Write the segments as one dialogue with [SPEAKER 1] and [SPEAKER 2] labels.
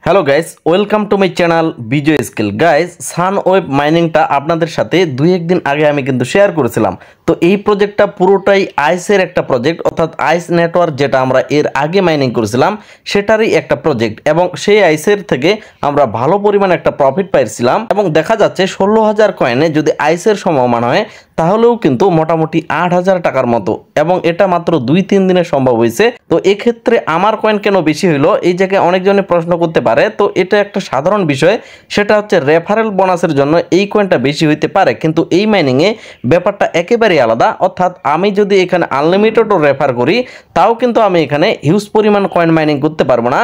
[SPEAKER 1] Hello guys, welcome to my channel Vijay Skill. Guys, Sunwave মাইনিংটা আপনাদের সাথে দুই একদিন আগে আমি কিন্তু শেয়ার করেছিলাম। তো এই প্রজেক্টটা পুরোটাই আইসের একটা প্রজেক্ট, অর্থাৎ আইস নেটওয়ার্ক যেটা আমরা এর আগে মাইনিং করেছিলাম সেটারই একটা প্রজেক্ট, এবং সেই আইসের থেকে আমরা ভালো পরিমাণ একটা প্রফিট পাইছিলাম। এবং দেখা যাচ্ছে 16,000 কয়েনে যদি আইসের সমমান হয় তাহলেও কিন্তু মোটামুটি 8,000 টাকার মতো, এবং এটা মাত্র 2-3 দিনে সম্ভব হয়েছে। তো এক্ষেত্রে আমার কয়েন কেন বেশি হইলো, এই জায়গায় অনেকজনে প্রশ্ন করতে পারে। তো এটা একটা সাধারণ বিষয়, সেটা হচ্ছে রেফারেল বোনাসের জন্য এই কয়েনটা বেশি হইতে পারে, কিন্তু এই মাইনিংয়ে ব্যাপারটা একেবারেই আলাদা। অর্থাৎ আমি যদি এখানে আনলিমিটেডও রেফার করি তাও কিন্তু আমি এখানে হিউজ পরিমাণ কয়েন মাইনিং করতে পারবো না।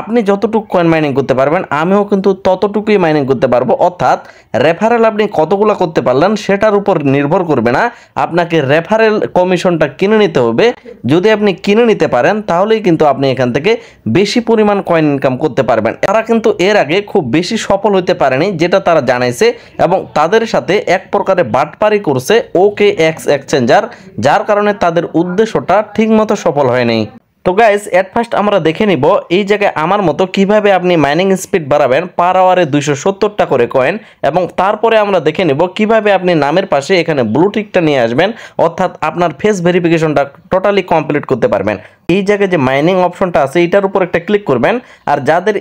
[SPEAKER 1] আপনি যতটুকু কয়েন মাইনিং করতে পারবেন আমিও কিন্তু ততটুকুই মাইনিং করতে পারবো। অর্থাৎ রেফারেল আপনি কতগুলো করতে পারলেন সেটার উপর নির্ভর করবে না, আপনাকে রেফারেল কমিশনটা কিনে নিতে হবে। যদি আপনি কিনে নিতে পারেন তাহলেই কিন্তু আপনি এখান থেকে বেশি পরিমাণ কয়েন ইনকাম করতে পারবেন। তারা কিন্তু এর আগে খুব বেশি সফল হতে পারেনি, যেটা তারা জানাইছে, এবং তাদের সাথে এক প্রকারে বাটপারি করছে OKX এক্সচেঞ্জার, যার কারণে তাদের উদ্দেশ্যটা ঠিকমতো সফল হয়নি। তো গাইস, এট ফার্স্ট আমরা দেখে নিব এই জায়গায় আমার মতো কিভাবে আপনি মাইনিং স্পিড বাড়াবেন পার আওয়ারে 270টা করে কয়েন, এবং তারপরে আমরা দেখে নিব কিভাবে আপনি নামের পাশে এখানে ব্লু টিকটা নিয়ে আসবেন, অর্থাৎ আপনার ফেস ভেরিফিকেশনটা টোটালি কমপ্লিট করতে পারবেন। এই জায়গায় যে মাইনিং অপশনটা আছে এটার উপর একটা ক্লিক করবেন, আর যাদের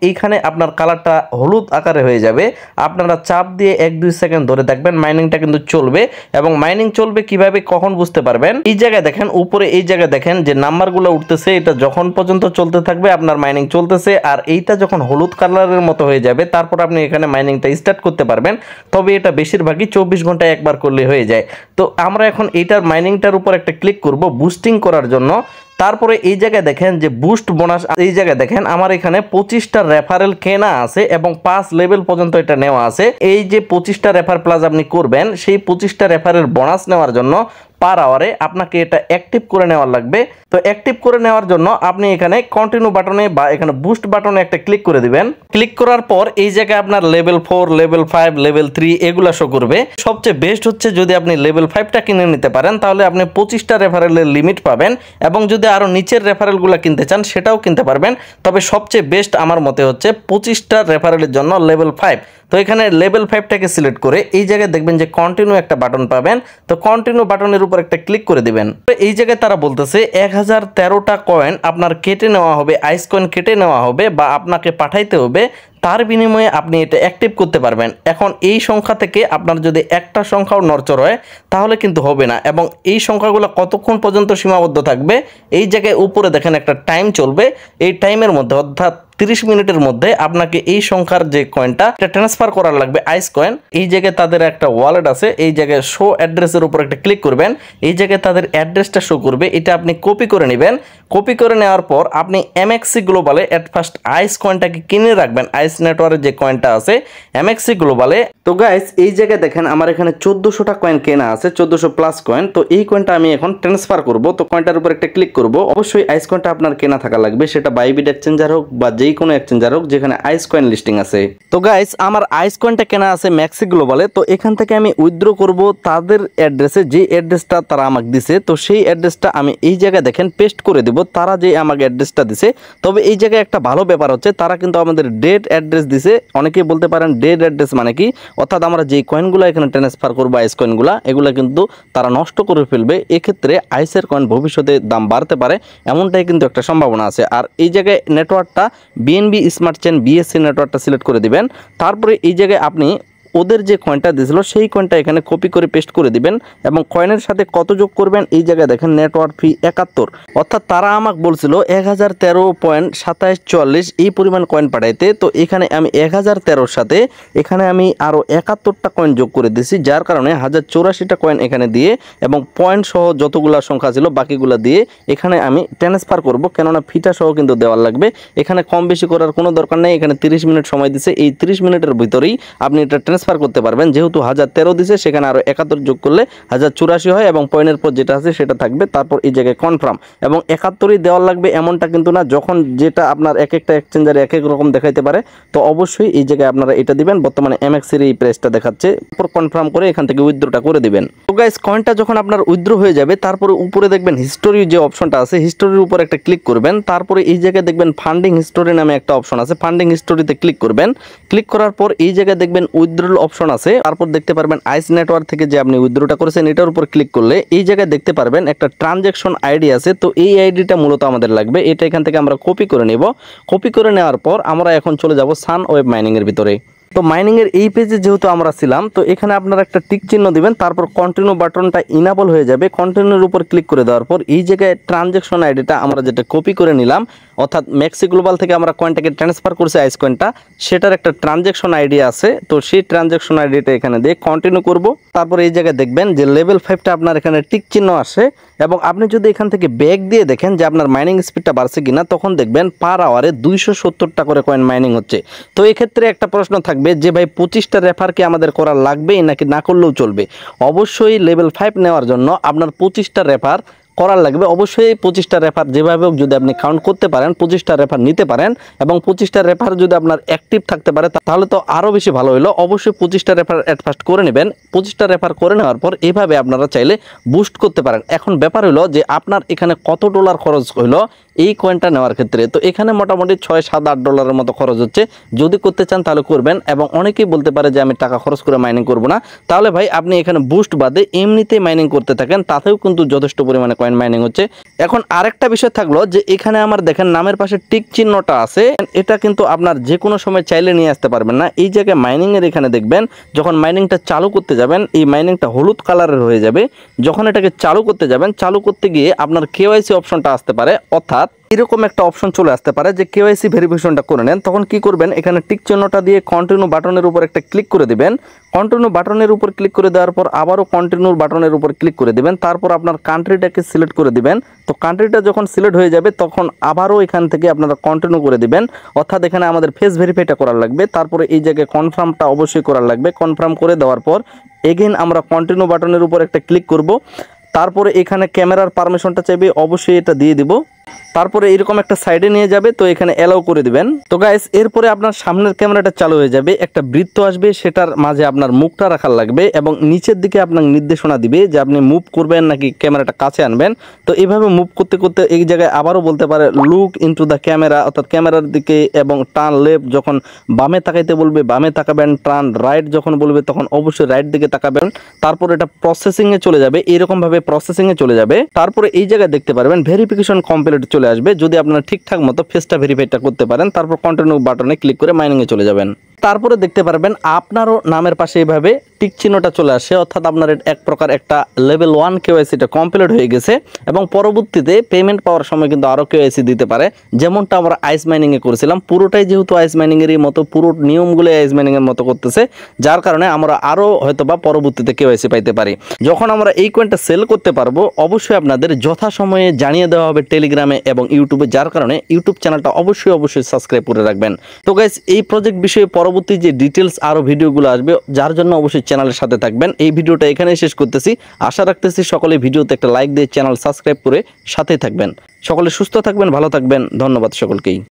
[SPEAKER 1] এইখানে আপনার কালারটা হলুদ আকারে হয়ে যাবে আপনারা চাপ দিয়ে 1-2 সেকেন্ড ধরে দেখবেন মাইনিংটা কিন্তু চলবে। এবং মাইনিং চলবে কিভাবে কখন বুঝতে পারবেন, এই জায়গায় দেখেন উপরে, এই জায়গায় দেখেন যে নাম্বারগুলো উঠতেছে, এটা যখন পর্যন্ত চলতে থাকবে আপনার মাইনিং চলতেছে, আর এইটা যখন হলুদ কালারের মতো হয়ে যাবে তারপর আপনি এখানে মাইনিংটা স্টার্ট করতে পারবেন। তবে এটা বেশিরভাগই 24 ঘন্টায় একবার করলে হয়ে যায়। তো আমরা এখন এইটার মাইনিংটার উপর একটা ক্লিক করব বুস্টিং করার জন্য। তারপরে এই জায়গায় দেখেন যে বুস্ট বোনাস, এই জায়গায় দেখেন আমার এখানে 25টা রেফারেল কেনা আছে এবং 5 লেভেল পর্যন্ত এটা নেওয়া আছে। এই যে 25টা রেফার প্লাস আপনি করবেন, সেই 25টা রেফারেল বোনাস নেওয়ার জন্য পার আওয়ারে আপনাকে এটা অ্যাক্টিভ করে নেওয়ার লাগবে। তো অ্যাক্টিভ করে নেওয়ার জন্য আপনি এখানে কন্টিনিউ বাটনে বা এখানে বুস্ট বাটনে একটা ক্লিক করে দিবেন। ক্লিক করার পর এই জায়গায় আপনার লেভেল 4, লেভেল 5, লেভেল 3 এগুলা শো করবে। সবচেয়ে বেস্ট হচ্ছে যদি আপনি লেভেল 5টা কিনে নিতে পারেন তাহলে আপনি 25টা রেফারেলের লিমিট পাবেন, এবং যদি আরও নিচের রেফারেলগুলো কিনতে চান সেটাও কিনতে পারবেন। তবে সবচেয়ে বেস্ট আমার মতে হচ্ছে 25টা রেফারেলের জন্য লেভেল 5। তো এখানে লেভেল 5টাকে সিলেক্ট করে এই জায়গায় দেখবেন যে কন্টিনিউ একটা বাটন পাবেন। তো কন্টিনিউ বাটনের উপর একটা ক্লিক করে দিবেন। এই জায়গায় তারা বলতেছে 1013টা কয়েন আপনার কেটে নেওয়া হবে, আইস কয়েন কেটে নেওয়া হবে বা আপনাকে পাঠাইতে হবে, তার বিনিময়ে আপনি এটা অ্যাক্টিভ করতে পারবেন। এখন এই সংখ্যা থেকে আপনার যদি একটা সংখ্যাও নড়চড় হয় তাহলে কিন্তু হবে না, এবং এই সংখ্যাগুলো কতক্ষণ পর্যন্ত সীমাবদ্ধ থাকবে এই জায়গায় উপরে দেখেন একটা টাইম চলবে। এই টাইমের মধ্যে অর্থাৎ 30 মিনিটের মধ্যে আপনাকে এই সংখ্যার যে কয়েনটা ট্রান্সফার করার লাগবে আইস কয়েন। এই জায়গায় তাদের একটা ওয়ালেট আছে, এই জায়গায় শো অ্যাড্রেসের উপর একটা ক্লিক করবেন, এই জায়গায় তাদের অ্যাড্রেসটা শো করবে, এটা আপনি কপি করে নেবেন। কপি করে নেওয়ার পর আপনি MXC গ্লোবালে এট ফার্স্ট আইস কয়েনটাকে কিনে রাখবেন, আইস নেটওয়ার্কের যে কয়েনটা আছে MXC গ্লোবালে। তো গাইস, এই জায়গায় দেখেন আমার এখানে 1400টা কয়েন কেনা আছে, 1400 প্লাস কয়েন। তো এই কয়েনটা আমি এখন ট্রান্সফার করব। তো কয়েনটার উপর একটা ক্লিক করব। অবশ্যই আইস কয়েনটা আপনার কেনা থাকা লাগবে, সেটা বাইবিট এক্সচেঞ্জার হোক বা যে কোনো এক্সচেঞ্জার হোক যেখানে আইস কয়েন লিস্টিং আছে। তো গাইস, আমার আইস কয়েনটা কেনা আছে MXC গ্লোবালে। তো এখান থেকে আমি উইথড্র করব তাদের অ্যাড্রেসে, যে অ্যাড্রেসটা তারা আমাকে দিছে। তো সেই অ্যাড্রেসটা আমি এই জায়গায় দেখেন পেস্ট করে দেব, তারা যে আমাকে অ্যাড্রেসটা দিছে। তবে এই জায়গায় একটা ভালো ব্যাপার হচ্ছে তারা কিন্তু আমাদের ডেড অ্যাড্রেস দিছে। অনেকেই বলতে পারেন ডেড অ্যাড্রেস মানে কি, অর্থাৎ আমরা যে কয়েনগুলো এখানে ট্রান্সফার করবো আইস কয়েনগুলো, এগুলো কিন্তু তারা নষ্ট করে ফেলবে। এক্ষেত্রে আইসের কয়েন ভবিষ্যতে দাম বাড়তে পারে, এমনটাই কিন্তু একটা সম্ভাবনা আছে। আর এই জায়গায় নেটওয়ার্কটা BNB স্মার্ট চেইন BSC নেটওয়ার্কটা সিলেক্ট করে দিবেন। তারপরে এই জায়গায় আপনি ওদের যে কয়েনটা দিয়েছিল সেই কয়েনটা এখানে কপি করে পেস্ট করে দিবেন, এবং কয়েনের সাথে কত যোগ করবেন এই জায়গায় দেখেন নেটওয়ার্ক ফি 71। অর্থাৎ তারা আমাকে বলছিল 1013.2744 এই পরিমাণ কয়েন পাঠাইতে। তো এখানে আমি 1013 সাথে এখানে আমি আরও 71টা কয়েন যোগ করে দিয়েছি, যার কারণে 1084টা কয়েন এখানে দিয়ে এবং পয়েন্ট সহ যতগুলা সংখ্যা ছিল বাকিগুলো দিয়ে এখানে আমি ট্রান্সফার করব, কেননা ফিটা সহ কিন্তু দেওয়ার লাগবে। এখানে কম বেশি করার কোনো দরকার নেই। এখানে 30 মিনিট সময় দিছে, এই 30 মিনিটের ভিতরেই আপনি এটা ট্রান্সফার ট্রান্সফার করতে পারবেন। যেহেতু 1013 দিছে সেখানে আরও 71 যোগ করলে 1084 হয় এবং পয়েন্টের পর যেটা আছে সেটা থাকবে। তারপর এই জায়গায় কনফার্ম এবং 71ই দেওয়ার লাগবে এমনটা কিন্তু না, যখন যেটা আপনার এক একটা এক্সচেঞ্জারে এক এক রকম দেখাইতে পারে। তো অবশ্যই এই জায়গায় আপনারা এটা দিবেন। বর্তমানে MX এর এই প্রাইসটা দেখাচ্ছে, তারপর কনফার্ম করে এখান থেকে উইথড্রটা করে দিবেন। তো গাইস কয়েনটা যখন আপনার উইথড্র হয়ে যাবে তারপরে উপরে দেখবেন হিস্টোরি যে অপশনটা আছে, হিস্টোরির উপর একটা ক্লিক করবেন। তারপরে এই জায়গায় দেখবেন ফান্ডিং হিস্টোরি নামে একটা অপশন আছে, ফান্ডিং হিস্টোরিতে ক্লিক করবেন। ক্লিক করার পর এই জায়গায় দেখবেন উইথড্রল অপশন আছে, তারপর দেখতে পারবেন আইস নেটওয়ার্ক থেকে যে আপনি উইথড্রটা করেছেন এটার উপর ক্লিক করলে এই জায়গায় দেখতে পারবেন একটা ট্রানজ্যাকশন আইডি আছে। তো এই আইডিটা মূলত আমাদের লাগবে, এটা এখান থেকে আমরা কপি করে নেব। কপি করে নেওয়ার পর আমরা এখন চলে যাব সানওয়েব মাইনিং এর ভিতরে। তো মাইনিং এর এই পেজে যেহেতু আমরা ছিলাম, তো এখানে আপনারা একটা টিক চিহ্ন দিবেন, তারপর কন্টিনিউ বাটনটা ইনেবল হয়ে যাবে। কন্টিনিউর উপর ক্লিক করে দেওয়ার পর এই জায়গায় ট্রানজ্যাকশন আইডিটা আমরা যেটা কপি করে নিলাম, অর্থাৎ ম্যাক্সি গ্লোবাল থেকে আমরা কয়েনটাকে ট্রান্সফার করছি আইস কয়েনটা, সেটার একটা ট্রানজ্যাকশন আইডি আছে। তো সেই ট্রানজ্যাকশন আইডিটা এখানে দিয়ে কন্টিনিউ করব। তারপর এই জায়গায় দেখবেন যে লেভেল 5টা আপনার এখানে টিক চিহ্ন আসে এবং আপনি যদি এখান থেকে ব্যাক দিয়ে দেখেন যে আপনার মাইনিং স্পিডটা বাড়ছে কিনা, তখন দেখবেন পার আওয়ারে 270টা করে কয়েন মাইনিং হচ্ছে। তো এক্ষেত্রে একটা প্রশ্ন থাকবে যে ভাই 25টা রেফার কি আমাদের করা লাগবে নাকি না করলেও চলবে? অবশ্যই লেভেল 5 নেওয়ার জন্য আপনার 25টা রেফার করার লাগবে। অবশ্যই 25টা রেফার যেভাবে হোক যদি আপনি কাউন্ট করতে পারেন 25টা রেফার নিতে পারেন এবং 25টা রেফার যদি আপনার অ্যাক্টিভ থাকতে পারে তাহলে তো আরও বেশি ভালো হলো। অবশ্যই 25টা রেফার অ্যাট ফার্স্ট করে নেবেন। 25টা রেফার করে নেওয়ার পর এভাবে আপনারা চাইলে বুস্ট করতে পারেন। এখন ব্যাপার হলো যে আপনার এখানে কত ডলার খরচ হইলো এই কয়েনটা নেওয়ার ক্ষেত্রে। তো এখানে মোটামুটি 6, 7, 8 ডলারের মতো খরচ হচ্ছে। যদি করতে চান তাহলে করবেন। এবং অনেকেই বলতে পারে যে আমি টাকা খরচ করে মাইনিং করব না, তাহলে ভাই আপনি এখানে বুস্ট বাদে এমনিতেই মাইনিং করতে থাকেন, তাতেও কিন্তু যথেষ্ট পরিমাণে কয়েন মাইনিং হচ্ছে। এখন আরেকটা বিষয় থাকলো যে এখানে আমার দেখেন নামের পাশে টিক চিহ্নটা আছে, এটা কিন্তু আপনার যে কোনো সময় চাইলে নিয়ে আসতে পারবেন না। এই জায়গায় মাইনিং এর এখানে দেখবেন যখন মাইনিংটা চালু করতে যাবেন এই মাইনিংটা হলুদ কালারের হয়ে যাবে। যখন এটাকে চালু করতে যাবেন, চালু করতে গিয়ে আপনার KYC অপশনটা আসতে পারে, অর্থাৎ এরকম একটা অপশন চলে আসতে পারে যে KYC ভেরিফিকেশনটা করে নেন। তখন কি করবেন, এখানে টিক চিহ্নটা দিয়ে কন্টিনিউ বাটনের উপর একটা ক্লিক করে দিবেন। কন্টিনিউ বাটনের উপর ক্লিক করে দেওয়ার পর আবারও কন্টিনিউ বাটনের উপর ক্লিক করে দিবেন। তারপর আপনার কান্ট্রিটাকে সিলেক্ট করে দিবেন। তো কান্ট্রিটা যখন সিলেক্ট হয়ে যাবে তখন আবারও এখান থেকে আপনারা কন্টিনিউ করে দিবেন, অর্থাৎ এখানে আমাদের ফেস ভেরিফাইটা করার লাগবে। তারপরে এই জায়গায় কনফার্মটা অবশ্যই করার লাগবে। কনফার্ম করে দেওয়ার পর এগেইন আমরা কন্টিনিউ বাটনের উপর একটা ক্লিক করব। তারপরে এখানে ক্যামেরার পারমিশনটা চাইবে, অবশ্যই এটা দিয়ে দিব। তারপরে এরকম একটা সাইডে নিয়ে যাবে, তো এখানে অ্যালাউ করে দিবেন। তো গাইস এরপরে আপনার সামনের ক্যামেরাটা চালু হয়ে যাবে, একটা বৃত্ত আসবে, সেটার মাঝে আপনার মুখটা রাখার লাগবে এবং নিচের দিকে আপনার নির্দেশনা দিবে যে আপনি মুভ করবেন নাকি ক্যামেরাটা কাছে আনবেন। তো এইভাবে মুভ করতে করতে এই জায়গায় আবারও বলতে পারে লুক ইনটু দ্য ক্যামেরা, অর্থাৎ ক্যামেরার দিকে, এবং টার্ন লেফট যখন বামে তাকাইতে বলবে বামে তাকাবেন, টার্ন রাইট যখন বলবে তখন অবশ্যই রাইট দিকে তাকাবেন। তারপর এটা প্রসেসিংয়ে চলে যাবে, এরকমভাবে প্রসেসিংয়ে চলে যাবে। তারপরে এই জায়গায় দেখতে পারবেন ভেরিফিকেশন কমপ্লিট চলে আসবে, যদি আপনারা ঠিকঠাক মতো ফেসটা ভেরিফাইটা করতে পারেন। তারপর কন্টিনিউ বাটনে ক্লিক করে মাইনিংয়ে চলে যাবেন। তারপরে দেখতে পারবেন আপনারও নামের পাশে এইভাবে টিক চিহ্নটা চলে আসে, অর্থাৎ আপনার এক প্রকার একটা লেভেল 1 KYCটা কমপ্লিট হয়ে গেছে এবং পরবর্তীতে পেমেন্ট পাওয়ার সময় কিন্তু আরও KYC দিতে পারে, যেমনটা আমরা আইস মাইনিংয়ে করেছিলাম। পুরোটাই যেহেতু আইস মাইনিংয়েরই মতো, পুরো নিয়মগুলো আইস মাইনিংয়ের মতো করতেছে, যার কারণে আমরা আরও হয়তো বা পরবর্তীতে KYC পাইতে পারি। যখন আমরা এই কয়েনটা সেল করতে পারবো অবশ্যই আপনাদের যথাসময়ে জানিয়ে দেওয়া হবে টেলিগ্রামে এবং ইউটিউবে, যার কারণে ইউটিউব চ্যানেলটা অবশ্যই সাবস্ক্রাইব করে রাখবেন। তো গাইস এই প্রজেক্ট বিষয়ে পরবর্তী যে ডিটেলস আরও ভিডিওগুলো আসবে, যার জন্য অবশ্যই চ্যানেলের সাথে থাকবেন। এই ভিডিওটা এখানেই শেষ করতেছি। আশা রাখতেছি সকলে ভিডিওতে একটা লাইক দিয়ে চ্যানেল সাবস্ক্রাইব করে সাথেই থাকবেন। সকলে সুস্থ থাকবেন, ভালো থাকবেন। ধন্যবাদ সকলকেই।